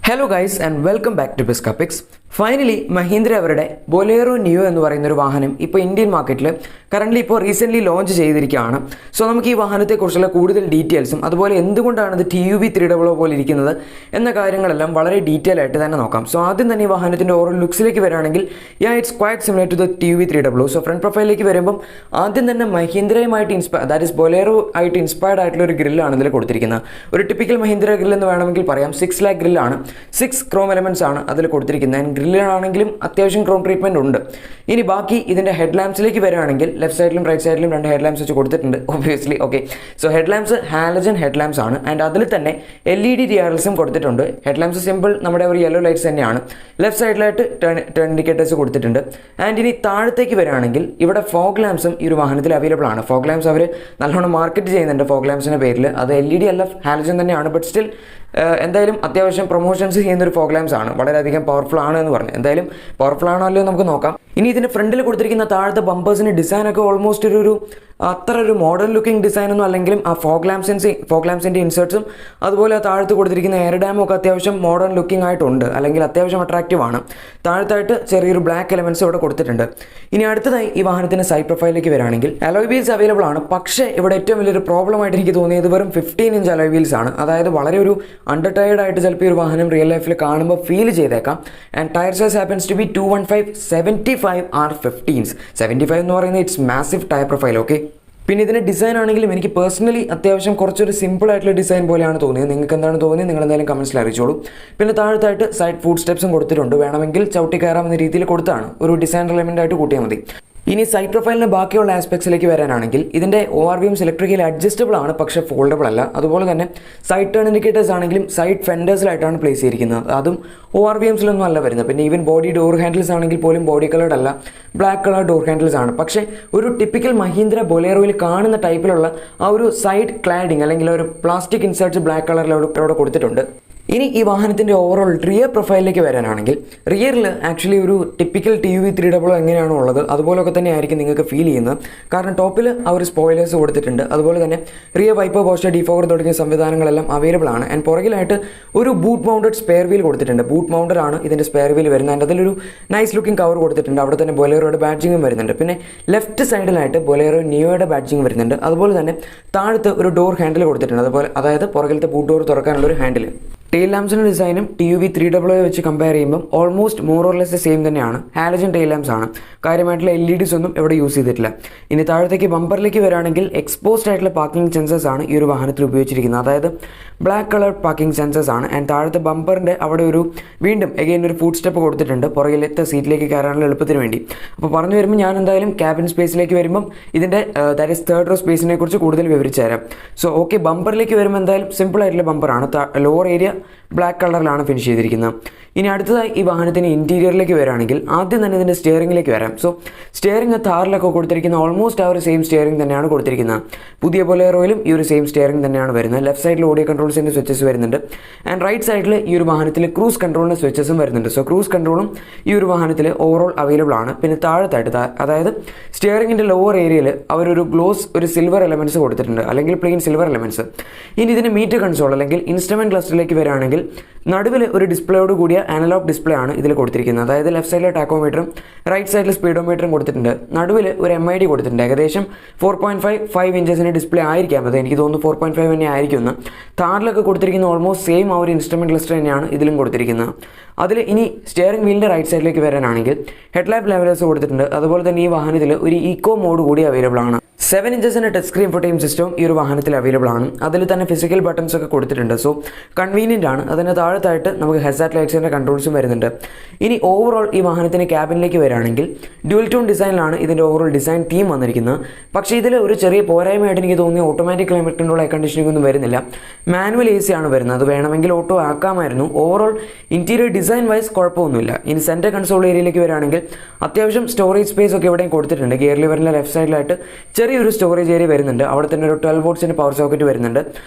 Hello guys and welcome back to ബിസ്ക പിക്സ്. Finally Mahindra അവരുടെ ബൊലേറോ നിയോ എന്ന് പറയുന്ന ഒരു വാഹനം ഇപ്പോൾ ഇന്ത്യൻ മാർക്കറ്റിൽ കറൻ്റ്ലി ഇപ്പോൾ റീസെൻ്റ്ലി ലോഞ്ച് ചെയ്തിരിക്കുകയാണ്. സോ നമുക്ക് ഈ വാഹനത്തെക്കുറിച്ചുള്ള കൂടുതൽ ഡീറ്റെയിൽസും അതുപോലെ എന്തുകൊണ്ടാണ് ഇത് TUV 300 പോലെ ഇരിക്കുന്നത് എന്ന കാര്യങ്ങളെല്ലാം വളരെ ഡീറ്റെയിൽ ആയിട്ട് തന്നെ നോക്കാം. സോ ആദ്യം തന്നെ ഈ വാഹനത്തിൻ്റെ ഓവറോൾ ലുക്സിലേക്ക് വരികയാണെങ്കിൽ it's quite similar to the TUV 300. So front പ്രൊഫൈലിലേക്ക് വരുമ്പം ആദ്യം തന്നെ മഹീന്ദ്രയുമായിട്ട് ദാറ്റ് ഈസ് ബൊലേറോ ആയിട്ട് ഇൻസ്പയർഡ് ആയിട്ടുള്ള ഒരു ഗ്രില്ലാണ് ഇതിൽ കൊടുത്തിരിക്കുന്നത്. ഒരു ടിപ്പിക്കൽ മഹീന്ദ്ര ഗ്രിൽ എന്ന് വേണമെങ്കിൽ പറയാം. 6 lakh ഗ്രില്ലാണ്, 6 ക്രോം എലമെൻറ്റ്സ് ആണ് അതിൽ കൊടുത്തിരിക്കുന്നത്. ഗ്രില്ലിനാണെങ്കിലും അത്യാവശ്യം ക്രോം ട്രീറ്റ്മെൻറ്റ് ഉണ്ട്. ഇനി ബാക്കി ഇതിൻ്റെ ഹെഡ് ലാംപ്സിലേക്ക് വരികയാണെങ്കിൽ ലെഫ്റ്റ് സൈഡിലും റൈറ്റ് സൈഡിലും 2 ഹെഡ് ലാംപ്സ് വെച്ച് കൊടുത്തിട്ടുണ്ട് obviously. Okay, so head lamps halogen head lamps ആണ്. ആൻഡ് അതിൽ തന്നെ LED DRLസും കൊടുത്തിട്ടുണ്ട്. ഹെഡ് ലാംപ്സ് സിമ്പിൾ നമ്മുടെ ഒരു യെല്ലോ ലൈറ്റ്സ് തന്നെയാണ്. ലെഫ്റ്റ് സൈഡിലായിട്ട് ടേൺ ഇൻഡിക്കേറ്റേഴ്സ് കൊടുത്തിട്ടുണ്ട്. ആൻഡ് ഇനി താഴത്തേക്ക് വരികയാണെങ്കിൽ ഇവിടെ ഫോഗ് ലാംപ്സും ഈ ഒരു വാഹനത്തിൽ അവൈലബിൾ ആണ്. ഫോഗ് ലാംപ്സ് അവർ നല്ലോണം മാർക്കറ്റ് ചെയ്യുന്നുണ്ട് ഫോഗ് ലാംപ്സിൻ്റെ പേരിൽ. അത് LED അല്ല, ഹാലജൻ തന്നെയാണ്. ബട്ട് സ്റ്റിൽ എന്തായാലും അത്യാവശ്യം പ്രൊമോഷൻസ് ചെയ്യുന്നൊരു ഫോഗ് ലാംപ്സ് ആണ്. വളരെയധികം പവർഫുൾ ആണ് എന്ന് പറഞ്ഞു. എന്തായാലും പവർഫുൾ ആണോ അല്ലയോ നമുക്ക് നോക്കാം. ഇനി ഇതിൻ്റെ ഫ്രണ്ടിൽ കൊടുത്തിരിക്കുന്ന താഴത്തെ ബമ്പേഴ്സിൻ്റെ ഡിസൈനൊക്കെ ഓൾമോസ്റ്റ് ഒരു അത്ര ഒരു മോഡേൺ ലുക്കിംഗ് ഡിസൈനൊന്നും അല്ലെങ്കിലും ആ ഫോഗ് ലാംപ്സിൻ്റെ ഇൻസേർട്സും അതുപോലെ താഴത്ത് കൊടുത്തിരിക്കുന്ന എയർ ഡാമും ഒക്കെ അത്യാവശ്യം മോഡേൺ ലുക്കിംഗ് ആയിട്ടുണ്ട്, അല്ലെങ്കിൽ അത്യാവശ്യം അട്രാക്റ്റീവ് ആണ്. താഴത്തായിട്ട് ചെറിയൊരു ബ്ലാക്ക് എലമെൻറ്റ്സ് ഇവിടെ കൊടുത്തിട്ടുണ്ട്. ഇനി അടുത്തതായി ഈ വാഹനത്തിൻ്റെ സൈഡ് പ്രൊഫൈലിലേക്ക് വരികയാണെങ്കിൽ അലോയ് വീൽസ് അവൈലബിൾ ആണ്. പക്ഷേ ഇവിടെ ഏറ്റവും വലിയൊരു പ്രോബ്ലം ആയിട്ട് എനിക്ക് തോന്നിയത് വെറും 15 ഇഞ്ച് അലോയ് വീൽസ് ആണ്. അതായത് വളരെ ഒരു അണ്ടർ ടയർഡ് ആയിട്ട് ചിലപ്പോൾ ഈ ഒരു വാഹനം റിയൽ ലൈഫിൽ കാണുമ്പോൾ ഫീൽ ചെയ്തേക്കാം. And tyre size happens to be 215 75 R15s. 75 എന്ന് പറയുന്നത് it's massive tyre profile. Okay, പിന്നെ ഇതിൻ്റെ ഡിസൈൻ ആണെങ്കിലും എനിക്ക് പേഴ്സണലി അത്യാവശ്യം കുറച്ചൊരു സിമ്പിൾ ആയിട്ടുള്ള ഡിസൈൻ പോലെയാണ് തോന്നിയത്. നിങ്ങൾക്ക് എന്താണ് തോന്നിയത് നിങ്ങൾ എന്തായാലും കമൻസിൽ അറിയിച്ചോളൂ. പിന്നെ താഴത്തായിട്ട് സൈഡ് ഫുഡ് സ്റ്റെപ്സും കൊടുത്തിട്ടുണ്ട്. വേണമെങ്കിൽ ചവിട്ടി കയറാവുന്ന രീതിയിൽ കൊടുത്താണ്, ഒരു ഡിസൈൻ എലമെൻ്റ് ആയിട്ട് കൂട്ടിയാൽ മതി. ഇനി സൈഡ് പ്രൊഫൈലിന് ബാക്കിയുള്ള ആസ്പെക്ട്സിലേക്ക് വരാനാണെങ്കിൽ ഇതിൻ്റെ ORVMs ഇലക്ട്രിക്കലി അഡ്ജസ്റ്റബിൾ ആണ്, പക്ഷേ ഫോൾഡബിൾ അല്ല. അതുപോലെ തന്നെ സൈഡ് ടേൺ ഇൻഡിക്കേറ്റേഴ്സ് ആണെങ്കിലും സൈഡ് ഫെൻഡേഴ്സിലായിട്ടാണ് പ്ലേസ് ചെയ്തിരിക്കുന്നത്. അതും ORVMസിലൊന്നും അല്ല വരുന്നത്. പിന്നെ ഈവൻ ബോഡി ഡോർ ഹാൻഡിൽസ് ആണെങ്കിൽ പോലും ബോഡി കളേർഡ് അല്ല, ബ്ലാക്ക് കളർ ഡോർ ഹാൻഡിൽസ് ആണ്. പക്ഷേ ഒരു ടിപ്പിക്കൽ മഹീന്ദ്ര ബൊലേറോയിൽ കാണുന്ന ടൈപ്പിലുള്ള ആ ഒരു സൈഡ് ക്ലാഡിങ് അല്ലെങ്കിൽ ഒരു പ്ലാസ്റ്റിക് ഇൻസേർട്സ് ബ്ലാക്ക് കളറിൽ അവിടെ കൊടുത്തിട്ടുണ്ട്. ഇനി ഈ വാഹനത്തിൻ്റെ ഓവറോൾ റിയർ പ്രൊഫൈലിലേക്ക് വരാനാണെങ്കിൽ റിയറിൽ ആക്ച്വലി ഒരു ടിപ്പിക്കൽ TUV 300 എങ്ങനെയാണോ ഉള്ളത് അതുപോലൊക്കെ തന്നെ ആയിരിക്കും നിങ്ങൾക്ക് ഫീൽ ചെയ്യുന്നത്. കാരണം ടോപ്പിൽ ആ ഒരു സ്പോയിലേഴ്സ് കൊടുത്തിട്ടുണ്ട്. അതുപോലെ തന്നെ റിയർ വൈപ്പർ പോസ്റ്റർ ഡിഫോഗർ തുടങ്ങിയ സംവിധാനങ്ങളെല്ലാം അവൈലബിൾ ആണ്. ആൻഡ് പുറകിലായിട്ട് ഒരു ബൂട്ട് മൗണ്ടഡ് സ്പെയർ വീൽ കൊടുത്തിട്ടുണ്ട്. ബൂട്ട് മൗണ്ടഡ് ആണ് ഇതിൻ്റെ സ്പെയർ വീൽ വരുന്നത്. ആൻഡ് അതിലൊരു നൈസ് ലുക്കിംഗ് കവർ കൊടുത്തിട്ടുണ്ട്. അവിടെ തന്നെ ബൊലേറോയുടെ ബാഡ്ജിങ്ങും വരുന്നുണ്ട്. പിന്നെ ലെഫ്റ്റ് സൈഡിലായിട്ട് ബൊലേറോ നിയോയുടെ ബാഡ്ജിങ് വരുന്നുണ്ട്. അതുപോലെ തന്നെ താഴത്ത് ഒരു ഡോർ ഹാൻഡിൽ കൊടുത്തിട്ടുണ്ട്. അതുപോലെ അതായത് പുറകിലത്തെ ബൂട്ട് ഡോർ തുറക്കാനുള്ള ഒരു ഹാൻഡിൽ. ടെയിൽ ലാംപ്സിൻ്റെ ഡിസൈനും TUV 300 വെച്ച് കമ്പയർ ചെയ്യുമ്പോൾ almost more or less same തന്നെയാണ്. ഹാലജൻ ടെയിൽ ലാംപ്സ് ആണ്. കാര്യമായിട്ടുള്ള LEDs ഒന്നും ഇവിടെ യൂസ് ചെയ്തിട്ടില്ല. ഇനി താഴത്തേക്ക് ബമ്പറിലേക്ക് വരികയാണെങ്കിൽ എക്സ്പോസ്ഡ് ആയിട്ടുള്ള പാർക്കിംഗ് സെൻസേഴ്സ് ആണ് ഈ ഒരു വാഹനത്തിൽ ഉപയോഗിച്ചിരിക്കുന്നത്. അതായത് ബ്ലാക്ക് കളർ പാർക്കിംഗ് സെൻസേഴ്സ് ആണ്. ആൻഡ് താഴത്തെ ബമ്പറിൻ്റെ അവിടെ വീണ്ടും എഗെയിൻ ഒരു ഫുഡ് സ്റ്റെപ്പ് കൊടുത്തിട്ടുണ്ട് പുറകിലത്തെ സീറ്റിലേക്ക് കയറാനുള്ള എളുപ്പത്തിന് വേണ്ടി. അപ്പോൾ പറഞ്ഞു വരുമ്പോൾ ഞാൻ എന്തായാലും ക്യാബിൻ സ്പേസിലേക്ക് വരുമ്പം ഇതിൻ്റെ ദാറ്റ് ഈസ് തേർഡ് റോ സ്പേസിനെ കുറിച്ച് കൂടുതൽ വിവരിച്ചു തരാം. സോ ഓക്കെ, ബമ്പറിലേക്ക് വരുമ്പോൾ എന്തായാലും സിമ്പിൾ ആയിട്ടുള്ള ബമ്പറാണ്. ലോവർ ഏരിയ ബ്ലാക്ക് കളറിലാണ് ഫിനിഷ് ചെയ്തിരിക്കുന്നത്. ഇനി അടുത്തതായി ഈ വാഹനത്തിന് ഇൻറ്റീരിയറിലേക്ക് വരികയാണെങ്കിൽ ആദ്യം തന്നെ ഇതിൻ്റെ സ്റ്റിയറിംഗിലേക്ക് വരാം. സോ സ്റ്റിയറിംഗ് താറിലൊക്കെ കൊടുത്തിരിക്കുന്ന ഓൾമോസ്റ്റ് ആ ഒരു സെയിം സ്റ്റിയറിംഗ് തന്നെയാണ് കൊടുത്തിരിക്കുന്നത്. പുതിയ ബൊലേറോയിലും ഈ ഒരു സെയിം സ്റ്റിയറിംഗ് തന്നെയാണ് വരുന്നത്. ലെഫ്റ്റ് സൈഡിൽ ഓഡിയോ കൺട്രോൾസിൻ്റെ സ്വിച്ചസ് വരുന്നുണ്ട്. ആൻഡ് റൈറ്റ് സൈഡിൽ ഈ ഒരു വാഹനത്തിൽ ക്രൂസ് കൺട്രോളിൻ്റെ സ്വിച്ചസും വരുന്നുണ്ട്. സോ ക്രൂസ് കൺട്രോളും ഈ ഒരു വാഹനത്തിൽ ഓവറോൾ അവൈലബിൾ ആണ്. പിന്നെ താഴത്തായിട്ട് അതായത് സ്റ്റിയറിംഗിൻ്റെ ലോവർ ഏരിയയിൽ അവരൊരു ഒരു സിൽവർ എലമെൻറ്റ്സ് കൊടുത്തിട്ടുണ്ട്, അല്ലെങ്കിൽ പ്ലെയിൻ സിൽവർ എലമെൻറ്റ്സ്. ഇനി ഇതിന് മീറ്റർ കൺസോൾ അല്ലെങ്കിൽ ഇൻസ്ട്രുമെൻറ്റ് ക്ലസ്റ്ററിലേക്ക് വരികയാണെങ്കിൽ നടുവിൽ ഒരു ഡിസ്പ്ലേയോട് കൂടിയ അനലോഗ് ഡിസ്പ്ലേ ആണ് ഇതിൽ കൊടുത്തിരിക്കുന്നത്. അതായത് ലെഫ്റ്റ് സൈഡിൽ ടാക്കോമീറ്ററും റൈറ്റ് സൈഡിൽ സ്പീഡോമീറ്ററും കൊടുത്തിട്ടുണ്ട്. നടുവിൽ ഒരു MID കൊടുത്തിട്ടുണ്ട്. ഏകദേശം 4.5 ഇഞ്ചസിൻ്റെ ഡിസ്പ്ലേ ആയിരിക്കാം അത്. എനിക്ക് തോന്നുന്നു 4.5 തന്നെ ആയിരിക്കും എന്ന്. താറിലൊക്കെ കൊടുത്തിരിക്കുന്ന ഓൾമോസ്റ്റ് സെയിം ആ ഒരു ഇൻസ്ട്രുമെൻറ്റ് ക്ലസ്റ്റർ തന്നെയാണ് ഇതിലും കൊടുത്തിരിക്കുന്നത്. അതിൽ ഇനി സ്റ്റിയറിംഗ് വീലിൻ്റെ റൈറ്റ് സൈഡിലേക്ക് വരാനാണെങ്കിൽ ഹെഡ്ലാമ്പ് ലെവലേഴ്സ് കൊടുത്തിട്ടുണ്ട്. അതുപോലെ തന്നെ ഈ വാഹനത്തിൽ ഒരു ഈക്കോ മോഡ് കൂടി അവൈലബിൾ ആണ്. 7 ഇഞ്ചസിൻ്റെ ടച്ച് സ്ക്രീൻ ഇൻഫോർടൈൻമെന്റ് സിസ്റ്റവും ഈ ഒരു വാഹനത്തിൽ അവൈലബിൾ ആണ്. അതിൽ തന്നെ ഫിസിക്കൽ ബട്ടൺസ് ഒക്കെ കൊടുത്തിട്ടുണ്ട്. സോ കൺവീനിയൻ്റ് ആണ്. അതിന് താഴത്തായിട്ട് നമുക്ക് ഹെഡ്ലാമ്പ് ലൈറ്റ്സിൻ്റെ കൺട്രോൾസും വരുന്നുണ്ട്. ഇനി ഓവറോൾ ഈ വാഹനത്തിന് ക്യാബിനിലേക്ക് വരികയാണെങ്കിൽ ഡ്യുവൽ ടൂൺ ഡിസൈനിലാണ് ഇതിൻ്റെ ഓവറോൾ ഡിസൈൻ തീം വന്നിരിക്കുന്നത്. പക്ഷേ ഇതിൽ ഒരു ചെറിയ പോരായ്മയായിട്ട് എനിക്ക് തോന്നിയ automatic climate control air conditioning ഒന്നും വരുന്നില്ല. മാനുവൽ AC ആണ് വരുന്നത്. അത് വേണമെങ്കിൽ ഓട്ടോ ആക്കാമായിരുന്നു. ഓവറോൾ ഇൻറ്റീരിയർ ഡിസൈൻ വൈസ് കുഴപ്പമൊന്നുമില്ല. ഇനി സെൻറ്റർ കൺസോൾ ഏരിയയിലേക്ക് വരികയാണെങ്കിൽ അത്യാവശ്യം സ്റ്റോറേജ് സ്പേസ് ഒക്കെ ഇവിടെയും കൊടുത്തിട്ടുണ്ട്. ഗിയർ ലിവറിൻ്റെ ലെഫ്റ്റ് സൈഡിലായിട്ട് ചെറിയൊരു സ്റ്റോറേജ് ഏരിയ വരുന്നുണ്ട്. അവിടെ തന്നെ ഒരു 12 വോൾട്ട്സിൻ്റെ പവർ സോക്കറ്റ് വരുന്നുണ്ട്.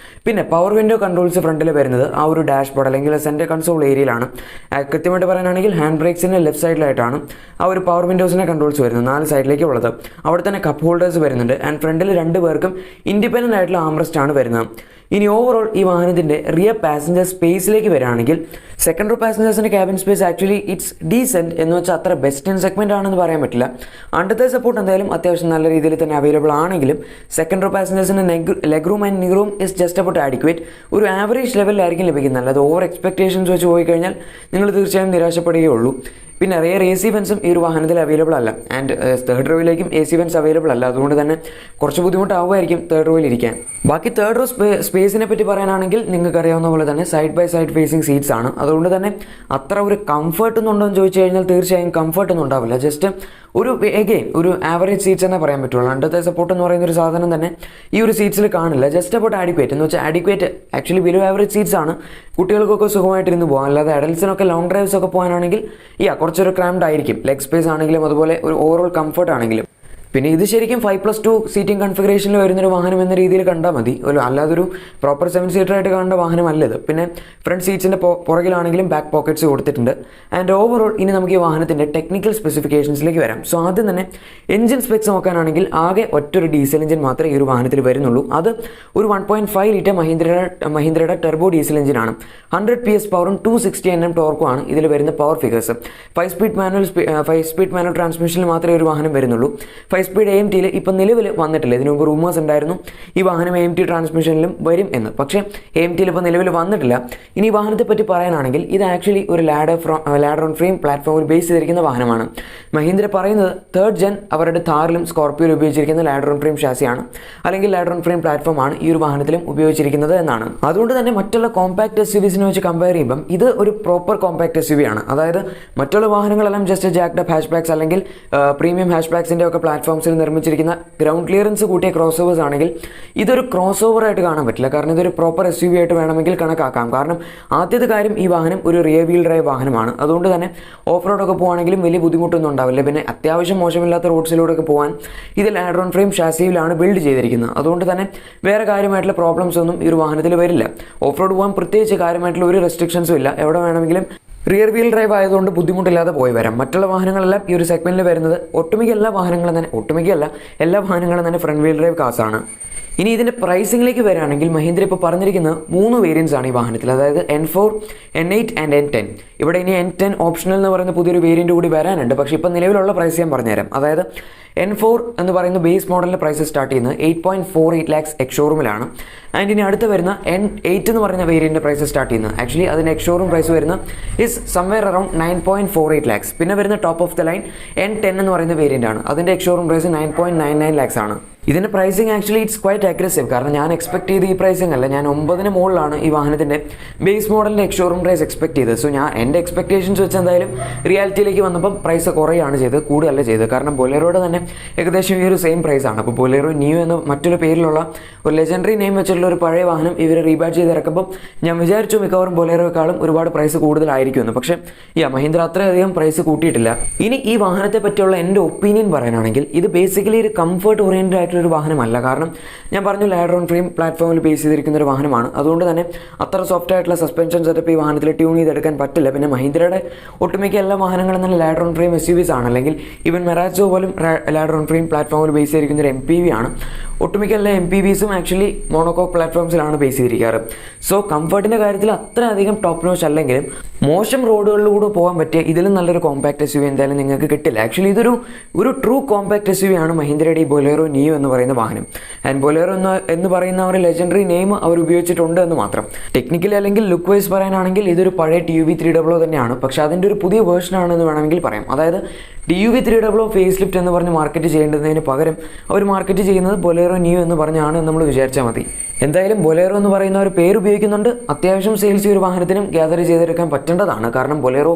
പിന്നെ പവർ വിൻഡോ കൺട്രോൾസ് ഫ്രണ്ടിൽ വരുന്നത് ആ ഒരു ഡാഷ്ബോർഡ് അല്ലെങ്കിൽ സെൻറ്റർ കൺസോൾ ഏരിയയിലാണ്. കൃത്യമായിട്ട് പറയാനാണെങ്കിൽ ഹാൻഡ് ബ്രേക്സിൻ്റെ ലെഫ്റ്റ് സൈഡിലായിട്ടാണ് ആ ഒരു പവർ വിൻഡോസിൻ്റെ കൺട്രോൾസ് വരുന്നത്, 4 സൈഡിലേക്ക് ഉള്ളത്. അവിടെ തന്നെ കപ്പ് ഹോൾഡേഴ്സ് വരുന്നുണ്ട്. ആൻഡ് ഫ്രണ്ടിൽ 2 പേർക്കും ഇൻഡിപെൻഡൻ്റ് ആയിട്ടുള്ള ആംറസ്റ്റ് ആണ് വരുന്നത്. ഇനി ഓവറോൾ ഈ വാഹനത്തിൻ്റെ റിയർ പാസഞ്ചർ സ്പേസിലേക്ക് വരികയാണെങ്കിൽ സെക്കൻഡ് റോ പാസഞ്ചേഴ്സിൻ്റെ cabin space actually it's decent എന്ന് വെച്ചാൽ അത്ര ബെസ്റ്റ് ഇൻ സെഗ്മെൻ്റ് ആണെന്ന് പറയാൻ പറ്റില്ല. അണ്ടർ സപ്പോർട്ട് എന്തായാലും അത്യാവശ്യം നല്ല രീതിയിൽ തന്നെ അവൈലബിൾ ആണെങ്കിലും സെക്കൻഡ് റോ പാസഞ്ചേഴ്സിൻ്റെ leg room and knee room is just about adequate. ഒരു ആവറേജ് ലെവലിലായിരിക്കും ലഭിക്കുന്നത്. അല്ലാതെ ഓവർ എക്സ്പെക്ടേഷൻസ് വെച്ച് പോയി കഴിഞ്ഞാൽ നിങ്ങൾ തീർച്ചയായും നിരാശപ്പെടുകയുള്ളൂ. പിന്നെ റിയർ AC വെൻസും ഈ ഒരു വാഹനത്തിൽ അവൈലബിൾ അല്ല. ആൻഡ് തേർഡ് റോയിലേക്കും AC വെൻസ് അവൈലബിൾ അല്ല. അതുകൊണ്ട് തന്നെ കുറച്ച് ബുദ്ധിമുട്ടാവുമായിരിക്കും തേർഡ് റോയിൽ ഇരിക്കാൻ. ബാക്കി തേർഡ് റോ സ്പേസിനെ പറ്റി പറയാനാണെങ്കിൽ നിങ്ങൾക്ക് അറിയാവുന്ന പോലെ തന്നെ side by side facing seats ആണ്. അതുകൊണ്ട് തന്നെ അത്ര ഒരു കംഫർട്ട് ഒന്നുണ്ടോ എന്ന് ചോദിച്ചു കഴിഞ്ഞാൽ തീർച്ചയായും കംഫർട്ട് ഒന്നും ഉണ്ടാവില്ല. ജസ്റ്റ് ഒരു ആവറേജ് സീറ്റ്സ് എന്നേ പറയാൻ പറ്റുള്ളൂ. അണ്ടർ സപ്പോർട്ട് എന്ന് പറയുന്ന ഒരു സാധനം തന്നെ ഈ ഒരു സീറ്റ്സിൽ കാണില്ല. ജസ്റ്റ് അബൌട്ട് ആഡിക്വേറ്റ് എന്ന് വെച്ചാൽ adequate actually below average seats ആണ്. കുട്ടികൾക്കൊക്കെ സുഖമായിട്ടിരുന്ന് പോകാം. അല്ലാതെ അഡൽസിനൊക്കെ ലോങ് ഡ്രൈവ്സ് ഒക്കെ പോകാനാണെങ്കിൽ കുറച്ചൊരു ക്രാംഡ് ആയിരിക്കും. ലെഗ് സ്പേസ് ആണെങ്കിലും അതുപോലെ ഒരു ഓവറോൾ കംഫർട്ട് ആണെങ്കിലും. പിന്നെ ഇത് ശരിക്കും 5+2 സീറ്റിംഗ് കൺഫിഗറേഷനിൽ വരുന്നൊരു വാഹനം എന്ന രീതിയിൽ കണ്ടാൽ മതി. അല്ലാതൊരു പ്രോപ്പർ 7 സീറ്ററായിട്ട് കാണേണ്ട വാഹനമല്ല ഇത്. പിന്നെ ഫ്രണ്ട് സീറ്റ്സിൻ്റെ പുറകിലാണെങ്കിലും ബാക്ക് പോക്കറ്റ്സ് കൊടുത്തിട്ടുണ്ട്. ആൻഡ് ഓവറോൾ ഇനി നമുക്ക് ഈ വാഹനത്തിൻ്റെ ടെക്നിക്കൽ സ്പെസിഫിക്കേഷൻസിലേക്ക് വരാം. സോ ആദ്യം തന്നെ എഞ്ചിൻ സ്പെക്സ് നോക്കാനാണെങ്കിൽ ആകെ ഒറ്റൊരു ഡീസൽ എഞ്ചിൻ മാത്രമേ ഈ ഒരു വാഹനത്തിൽ വരുന്നുള്ളൂ. അത് ഒരു 1.5 ലിറ്റർ മഹീന്ദ്രയുടെ ടെർബോ ഡീസൽ എഞ്ചിനാണ്. 100 PS പവറും 260 Nm ടോർക്കുമാണ് ഇതിൽ വരുന്ന പവർ ഫിഗേഴ്സ്. 5 സ്പീഡ് മാനുവൽ ട്രാൻസ്മിഷനിൽ മാത്രമേ ഒരു വാഹനം വരുന്നുള്ളൂ. 5 സ്പീഡ് AMTയിൽ ഇപ്പം നിലവിൽ വന്നിട്ടില്ല. ഇതിനു മുമ്പ് റൂമേഴ്സ് ഉണ്ടായിരുന്നു ഈ വാഹനം AMT ട്രാൻസ്മിഷനിലും വരും എന്ന്. പക്ഷേ AMTയിൽ ഇപ്പോൾ നിലവിൽ വന്നിട്ടില്ല. ഇനി ഈ വാഹനത്തെ പറ്റി പറയാനാണെങ്കിൽ ഇത് ആക്ച്വലി ഒരു ലാഡർ ഓൺ ഫ്രെയിം പ്ലാറ്റ്ഫോമിൽ ബേസ് ചെയ്തിരിക്കുന്ന വാഹനമാണ്. മഹീന്ദ്ര പറയുന്നത് 3rd ജെൻ അവരുടെ താറിലും സ്കോർപ്പിയോയിലും ഉപയോഗിച്ചിരിക്കുന്ന ലാഡർ ഓൺ ഫ്രെയിം ഷാസിയാണ്, അല്ലെങ്കിൽ ലാഡർ ഓൺ ഫ്രെയിം പ്ലാറ്റ്ഫോമാണ് ഈ ഒരു വാഹനത്തിലും ഉപയോഗിച്ചിരിക്കുന്നത് എന്നാണ്. അതുകൊണ്ട് തന്നെ മറ്റുള്ള കോമ്പാക്ട് SUVസിനെ വെച്ച് കമ്പയർ ചെയ്യുമ്പം ഇത് ഒരു പ്രോപ്പർ കോമ്പാക്ട് SUV ആണ്. അതായത് മറ്റുള്ള വാഹനങ്ങളെല്ലാം ജസ്റ്റ് ജാക്ഡ് അപ്പ് ഹാഷ് ബാക്സ് അല്ലെങ്കിൽ പ്രീമിയം ഹാഷ് ബാക്സിൻ്റെ ഒക്കെ പ്ലാറ്റ്ഫോംസിൽ നിർമ്മിച്ചിരിക്കുന്ന ഗ്രൗണ്ട് ക്ലിയറൻസ് കൂട്ടിയ ക്രോസ് ഓവേഴ്സ് ആണെങ്കിൽ ഇതൊരു ക്രോസ് ഓവർ ആയിട്ട് കാണാൻ പറ്റില്ല. കാരണം ഇതൊരു പ്രോപ്പർ SUV ആയിട്ട് വേണമെങ്കിൽ കണക്കാക്കാം. കാരണം ആദ്യത്തെ കാര്യം ഈ വാഹനം ഒരു റിയർ വീൽ ഡ്രൈവ് വാഹനമാണ്. അതുകൊണ്ട് തന്നെ ഓഫ് റോഡൊക്കെ പോകുകയാണെങ്കിലും വലിയ ബുദ്ധിമുട്ടൊന്നും ഉണ്ടാവില്ല. പിന്നെ അത്യാവശ്യം മോശമില്ലാത്ത റോഡ്സിലൂടെയൊക്കെ പോകാൻ ഇത് ലാഡർ ഓൺ ഫ്രെയിം ഷാസിയിലാണ് ബിൽഡ് ചെയ്തിരിക്കുന്നത്. അതുകൊണ്ട് തന്നെ വേറെ കാര്യമായിട്ടുള്ള പ്രോബ്ലംസ് ഒന്നും ഈ ഒരു വാഹനത്തിൽ വരില്ല. ഓഫ് റോഡ് പോകാൻ പ്രത്യേകിച്ച് കാര്യമായിട്ടുള്ള ഒരു റെസ്ട്രിക്ഷൻസും ഇല്ല. എവിടെ വേണമെങ്കിലും റിയർ വീൽ ഡ്രൈവ് ആയതുകൊണ്ട് ബുദ്ധിമുട്ടില്ലാതെ പോയി വരാം. മറ്റുള്ള വാഹനങ്ങളെല്ലാം ഈ ഒരു സെഗ്മെൻറ്റിൽ വരുന്നത് എല്ലാ വാഹനങ്ങളും തന്നെ ഫ്രണ്ട് വീൽ ഡ്രൈവ് കാസാണ്. ഇനി ഇതിൻ്റെ പ്രൈസിങ്ങിലേക്ക് വരികയാണെങ്കിൽ മഹീന്ദ്ര ഇപ്പോൾ പറഞ്ഞിരിക്കുന്ന 3 വേരിയൻസ് ആണ് ഈ വാഹനത്തിൽ. അതായത് N4, N8 ആൻഡ് N10. ഇവിടെ ഇനി N10 ഓപ്ഷണൽ എന്ന് പറയുന്ന പുതിയൊരു വേരിയൻറ്റ് കൂടി വരാനുണ്ട്. പക്ഷേ ഇപ്പോൾ നിലവിലുള്ള പ്രൈസ് ഞാൻ പറഞ്ഞുതരാം. അതായത് N4 എന്ന് പറയുന്ന ബേസ് മോഡലിൻ്റെ പ്രൈസ് സ്റ്റാർട്ട് ചെയ്യുന്നത് 8.48 lakhs എക്സ് ഷോറൂമിലാണ്. ആൻഡ് ഇനി അടുത്ത് വരുന്ന N8 എന്ന് പറയുന്ന വേരിയൻറ്റിൻ്റെ പ്രൈസ് സ്റ്റാർട്ട് ചെയ്യുന്നത് ആക്ച്വലി അതിൻ്റെ എക്സ് ഷോറൂം പ്രൈസ് വരുന്ന ഇസ് സംവെയർ അറൌണ്ട് 9.48 lakhs. പിന്നെ വരുന്ന top of the line N10 എന്ന് പറയുന്ന വേരിയൻ്റ് ആണ്. അതിൻ്റെ എക്സ് ഷോറൂം പ്രൈസ് 9.99 lakhs ആണ്. ഇതിൻ്റെ pricing actually it's quite aggressive. കാരണം ഞാൻ എക്സ്പെക്ട് ചെയ്ത് ഈ പ്രൈസിങ് അല്ല. ഞാൻ 9 മുകളിലാണ് ഈ വാഹനത്തിൻ്റെ ബേസ് മോഡലിൻ്റെ എക്സ് ഷോറൂം പ്രൈസ് എക്സ്പെക്ട് ചെയ്തത്. സോ എൻ്റെ എക്സ്പെക്ടേഷൻസ് വെച്ച് എന്തായാലും റിയാലിറ്റിയിലേക്ക് വന്നപ്പം പ്രൈസ് കുറയാണ് ചെയ്തത്, കൂടുതലല്ല ചെയ്തത്. കാരണം ബൊലേറോയുടെ തന്നെ ഏകദേശം ഈ ഒരു സെയിം പ്രൈസാണ്. അപ്പോൾ ബൊലേറോ ന്യൂ എന്ന മറ്റൊരു പേരിലുള്ള ഒരു ലെജൻഡറി നെയിം വെച്ചിട്ടുള്ള ഒരു പഴയ വാഹനം ഇവർ റീബാറ്റ് ചെയ്ത് ഇറക്കുമ്പോൾ ഞാൻ വിചാരിച്ചു മിക്കവാറും ബൊലേറോയെക്കാളും ഒരുപാട് പ്രൈസ് കൂടുതലായിരിക്കുമെന്ന്. പക്ഷേ മഹീന്ദ്ര അത്രയധികം പ്രൈസ് കൂട്ടിയിട്ടില്ല. ഇനി ഈ വാഹനത്തെ പറ്റിയുള്ള എൻ്റെ ഒപ്പീനിയൻ പറയാനാണെങ്കിൽ ഇത് ബേസിക്കലി ഒരു കംഫർട്ട് ഓറിയൻറ്റഡ് ആയിട്ടുള്ളൊരു വാഹനമല്ല. കാരണം ഞാൻ പറഞ്ഞു ലാഡർ ഓൺ ഫ്രെയിം പ്ലാറ്റ്ഫോമിൽ ബേസ് ചെയ്തിരിക്കുന്ന ഒരു വാഹനമാണ്. അതുകൊണ്ട് തന്നെ അത്ര സോഫ്റ്റ് ആയിട്ടുള്ള സസ്പെൻഷൻ സെറ്റപ്പ് ഈ വാഹനത്തിൽ ട്യൂൺ ചെയ്തെടുക്കാൻ പറ്റില്ല. പിന്നെ മഹീന്ദ്രയുടെ ഒട്ടുമിക്ക എല്ലാ വാഹനങ്ങളും തന്നെ ലാഡർ ഓൺ ഫ്രെയിം SUVs ആണ്. അല്ലെങ്കിൽ ഈവൻ മെറാച്ചോ പോലും ലാഡർ ഓൺ ഫ്രെയിം പ്ലാറ്റ്ഫോമിൽ ബേസ് ചെയ്തിരിക്കുന്ന ഒരു MPV ആണ്. ഒട്ടുമിക്ക എല്ലാ MPVസും ആക്ച്വലി മോണോകോക്ക് പ്ലാറ്റ്ഫോംസിലാണ് ബേസ് ചെയ്തിരിക്കാറ്. സോ കംഫർട്ടിൻ്റെ കാര്യത്തിൽ അത്രയധികം ടോപ്പ് നോച്ച് അല്ലെങ്കിലും മോശം റോഡുകളിലൂടെ പോകാൻ പറ്റിയ ഇതിലും നല്ലൊരു കോമ്പാക്ട് SUV എന്തായാലും നിങ്ങൾക്ക് കിട്ടില്ല. ആക്ച്വലി ഇതൊരു ട്രൂ കോമ്പാക്ട് SUV ആണ് മഹീന്ദ്രയുടെ ഈ ബൊലേറോ നിയോ എന്ന് പറയുന്ന വാഹനം. ആൻഡ് ബൊലേറോ എന്ന് പറയുന്ന ഒരു ലെജൻഡറി നെയിം അവർ ഉപയോഗിച്ചിട്ടുണ്ട് എന്ന് മാത്രം. ടെക്നിക്കലി അല്ലെങ്കിൽ ലുക്ക് വൈസ് പറയാനാണെങ്കിൽ ഇതൊരു പഴയ TUV 300 തന്നെയാണ്. പക്ഷേ അതിൻ്റെ ഒരു പുതിയ വേർഷനാണെന്ന് വേണമെങ്കിൽ പറയാം. അതായത് TUV 300 ഫേസ് ലിഫ്റ്റ് എന്ന് പറഞ്ഞ് മാർക്കറ്റ് ചെയ്യേണ്ടതിന് പകരം അവർ മാർക്കറ്റ് ചെയ്യുന്നത് ബൊലേറോ നിയോ എന്ന് പറഞ്ഞാണ് നമ്മൾ വിചാരിച്ചാൽ മതി. എന്തായാലും ബൊലേറോ എന്ന് പറയുന്ന ഒരു പേര് ഉപയോഗിക്കുന്നുണ്ട്. അത്യാവശ്യം സെയിൽസ് ഈ ഒരു വാഹനത്തിനും ഗ്യാദർ ചെയ്തെടുക്കാൻ പറ്റേണ്ടതാണ്. കാരണം ബൊലേറോ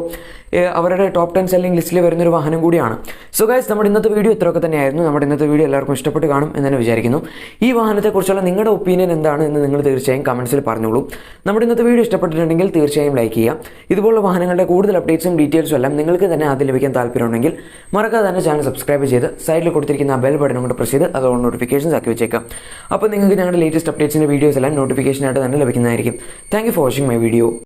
അവരുടെ ടോപ്പ് 10 സെല്ലിംഗ് ലിസ്റ്റിൽ വരുന്നൊരു വാഹനം കൂടിയാണ്. സോ ഗൈസ്, നമ്മുടെ ഇന്നത്തെ വീഡിയോ ഇത്രയൊക്കെ തന്നെയായിരുന്നു. നമ്മുടെ ഇന്നത്തെ വീഡിയോ എല്ലാവർക്കും ഇഷ്ടപ്പെട്ട് കാണും എന്ന് തന്നെ വിചാരിക്കുന്നു. ഈ വാഹനത്തെക്കുറിച്ചുള്ള നിങ്ങളുടെ ഒപ്പീനിയൻ എന്താണ് എന്ന് നിങ്ങൾ തീർച്ചയായും കമൻസിൽ പറഞ്ഞോളൂ. നമ്മുടെ ഇന്നത്തെ വീഡിയോ ഇഷ്ടപ്പെട്ടിട്ടുണ്ടെങ്കിൽ തീർച്ചയായും ലൈക്ക് ചെയ്യുക. ഇതുപോലുള്ള വാഹനങ്ങളുടെ കൂടുതൽ അപ്ഡേറ്റ്സും ഡീറ്റെയിൽസും എല്ലാം നിങ്ങൾക്ക് തന്നെ ആദ്യം ലഭിക്കാൻ താല്പര്യമുണ്ടെങ്കിൽ മറക്കാതെ തന്നെ ചാനൽ സബ്സ്ക്രൈബ് ചെയ്ത് സൈഡിൽ കൊടുത്തിരിക്കുന്ന ബെൽ ബട്ടൺ കൊണ്ട് പ്രസ് ചെയ്ത് അതോടെ നോട്ടിഫിക്കേഷൻസ് ആക്കി വെച്ചേക്കാം. അപ്പോൾ നിങ്ങൾക്ക് ഞങ്ങളുടെ ലേറ്റസ്റ്റ് അപ്ഡേറ്റ്സിൻ്റെ വീഡിയോസ് എല്ലാം നോട്ടിഫിക്കേഷനായിട്ട് തന്നെ ലഭിക്കുന്നതായിരിക്കും. Thank you for watching my video.